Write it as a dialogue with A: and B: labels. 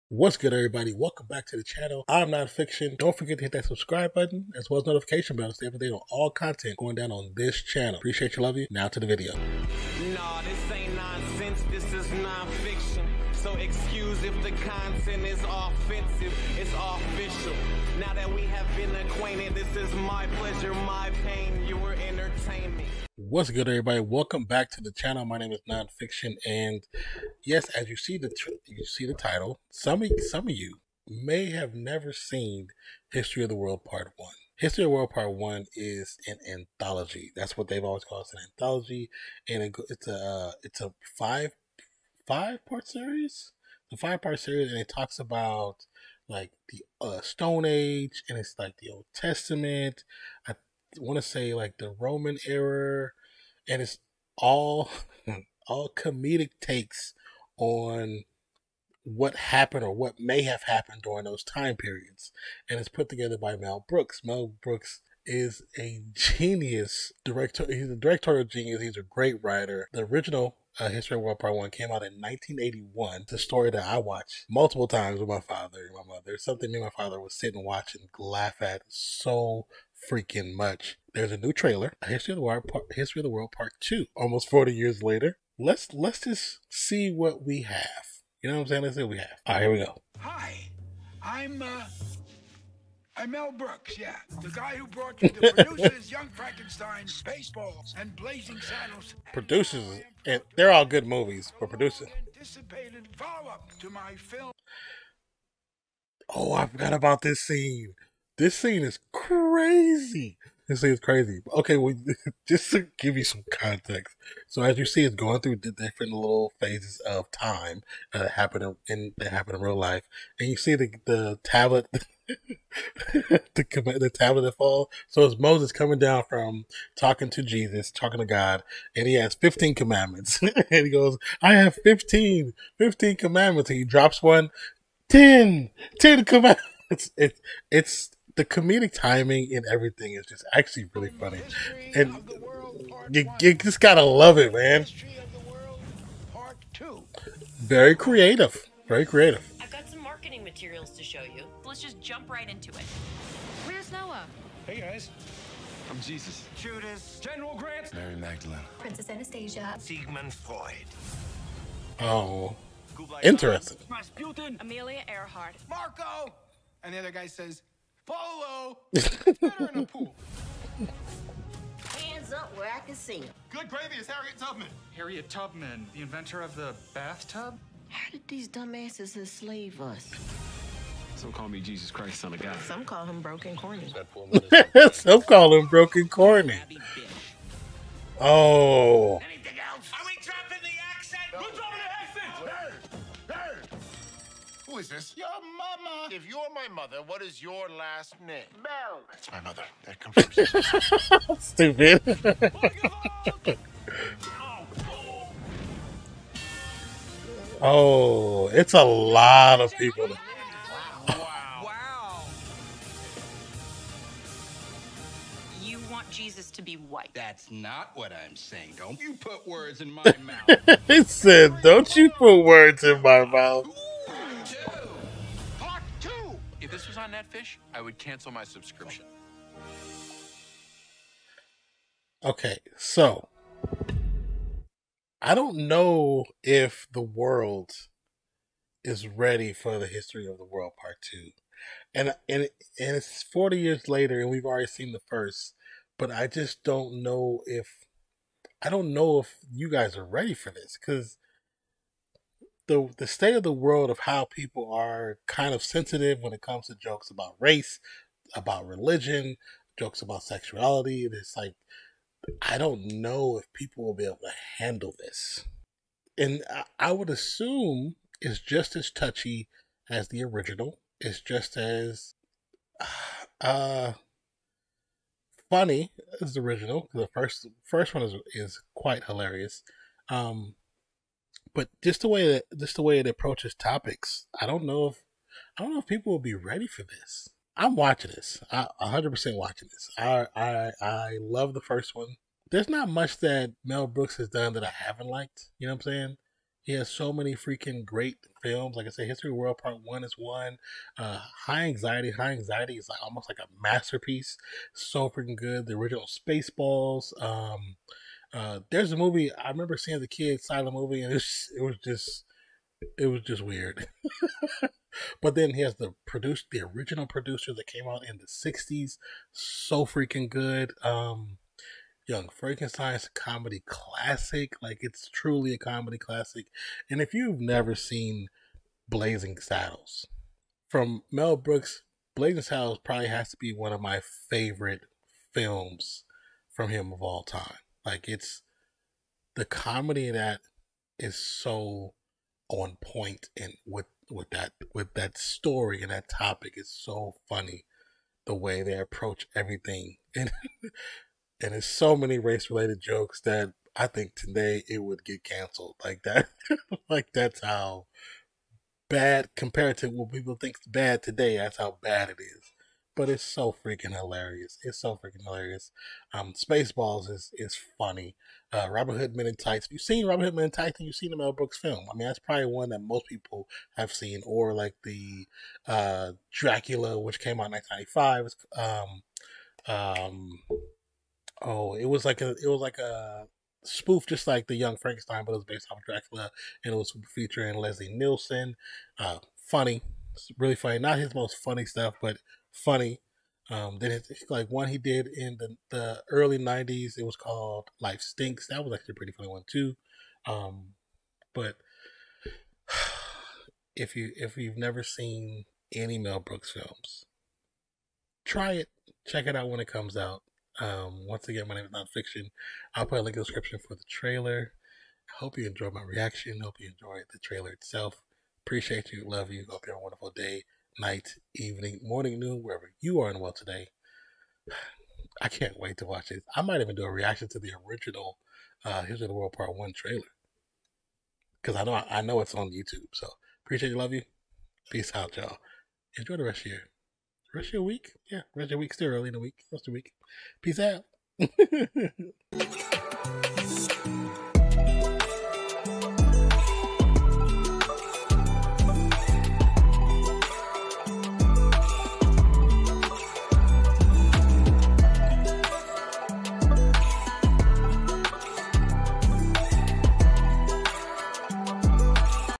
A: What's good, everybody? Welcome back to the channel. I'm Nonfiction. Don't forget to hit that subscribe button as well as notification bell to stay up to date on all content going down on this channel. Appreciate you, love you. Now to the video.
B: Nah, this ain't nonsense, this is nonfiction. So excuse if the content is offensive, it's official. Now that we have been acquainted, this is my pleasure, my pain, your entertainment.
A: What's good, everybody? Welcome back to the channel. My name is Nonfiction, and yes, as you see the title, some of you may have never seen History of the World Part 1. History of the World Part 1 is an anthology. That's what they've always called it, an anthology, and it's a five-part series. The 5-part series, and it talks about like the Stone Age, and it's like the Old Testament. I want to say like the Roman era, and it's all comedic takes on what happened or what may have happened during those time periods, and it's put together by Mel Brooks. Mel Brooks is a genius director. He's a directorial genius. He's a great writer. The original History of the World Part 1 came out in 1981. It's a story that I watched multiple times with my father and my mother. It's something me and my father would sit and watch and laugh at so freaking much. There's a new trailer, History of the World Part 2, almost 40 years later. Let's just see what we have. You know what I'm saying? Let's see what we have. All right, here we go.
C: Hi, I'm Mel Brooks, yeah. The guy who brought you the producers, Young Frankenstein, Spaceballs, and Blazing Saddles.
A: Producers, and they're all good movies, but producers.
C: Anticipated follow-up to my film.
A: Oh, I forgot about this scene. This scene is crazy. This scene is crazy. Okay, well, just to give you some context. So as you see, it's going through the different little phases of time that happen in real life, and you see the tablet, the tablet that falls. So it's Moses coming down from talking to Jesus, talking to God, and he has 15 commandments, and he goes, "I have 15 commandments," and he drops one, 10 commandments. It's the comedic timing and everything is just actually really funny, and you just gotta love it, man.
C: History of the World Part 2.
A: Very creative, very creative.
D: I've got some marketing materials to show you. Let's just jump right into it. Where's Noah?
E: Hey guys, I'm Jesus.
B: Judas,
E: General Grant. Mary Magdalene.
F: Princess Anastasia.
B: Sigmund Freud.
A: Oh, interesting.
E: Rasputin.
D: Amelia Earhart.
C: Marco! And the other guy says, Polo! Better in a pool.
F: Hands up where I can see them.
E: Good gravy is Harriet Tubman. Harriet Tubman, the inventor of the bathtub?
F: How did these dumbasses enslave us?
E: Some call me Jesus Christ, son of God.
F: Some call him broken corny.
A: Some call him broken corny. Oh,
B: Anything else? Are we dropping the accent?
E: Who's over the accent?
C: Who is this?
G: Your mama. If you're my mother, what is your last name?
C: Bell.
G: That's my mother. That confirms.
A: stupid. Oh, it's a lot of people.
B: Wow.
D: You want Jesus to be white.
H: That's not what I'm saying. Don't you put words in my mouth.
A: He said, "Don't you put words in my mouth."
G: Part 2.
H: If this was on Netfish, I would cancel my subscription.
A: Okay, so I don't know if the world is ready for the History of the World Part 2. And it's 40 years later and we've already seen the first, but I just don't know if you guys are ready for this, because the state of the world of how people are kind of sensitive when it comes to jokes about race, about religion, jokes about sexuality. It's like, I don't know if people will be able to handle this. And I would assume it's just as touchy as the original. It's just as funny as the original. The first one is quite hilarious. But just the way it approaches topics, I don't know if people will be ready for this. I'm watching this. 100% watching this. I love the first one. There's not much that Mel Brooks has done that I haven't liked. You know what I'm saying? He has so many freaking great films. Like I said, History of the World Part 1 is one. High Anxiety. High Anxiety is like almost like a masterpiece. So freaking good. The original Spaceballs. There's a movie I remember seeing as a kid, silent movie, and it was just weird. But then he has the original producer that came out in the 60s. So freaking good. Young Frankenstein's a comedy classic. Like, it's truly a comedy classic. And if you've never seen Blazing Saddles, from Mel Brooks, Blazing Saddles probably has to be one of my favorite films from him of all time. Like, it's the comedy in that is so on point, and with that story and that topic is so funny. The way they approach everything, and and there's so many race related jokes that I think today it would get canceled. Like that, like that's how bad compared to what people think is bad today. That's how bad it is. But it's so freaking hilarious. It's so freaking hilarious. Spaceballs is funny. Robin Hood Men in Tights. If you've seen Robin Hood Men in Tights, and you've seen the Mel Brooks film. I mean, that's probably one that most people have seen. Or like the Dracula, which came out in 1995. It was like a spoof, just like the Young Frankenstein, but it was based off of Dracula, and it was featuring Leslie Nielsen. Funny, it's really funny. Not his most funny stuff, but funny. Then it's like one he did in the early 90s. It was called Life Stinks. That was actually a pretty funny one too. But if you've never seen any Mel Brooks films, try it. Check it out when it comes out. Once again, my name is NonFiction. I'll put a link in the description for the trailer. I hope you enjoyed my reaction. Hope you enjoyed the trailer itself. Appreciate you. Love you. Hope you have a wonderful day, night, evening, morning, noon, wherever you are in the world today. I can't wait to watch it. I might even do a reaction to the original History of the World Part 1 trailer. Because I know it's on YouTube. So appreciate you. Love you. Peace out, y'all. Enjoy the rest of your week. Yeah, rest of your week. Still early in the week. Rest of the week. Peace out.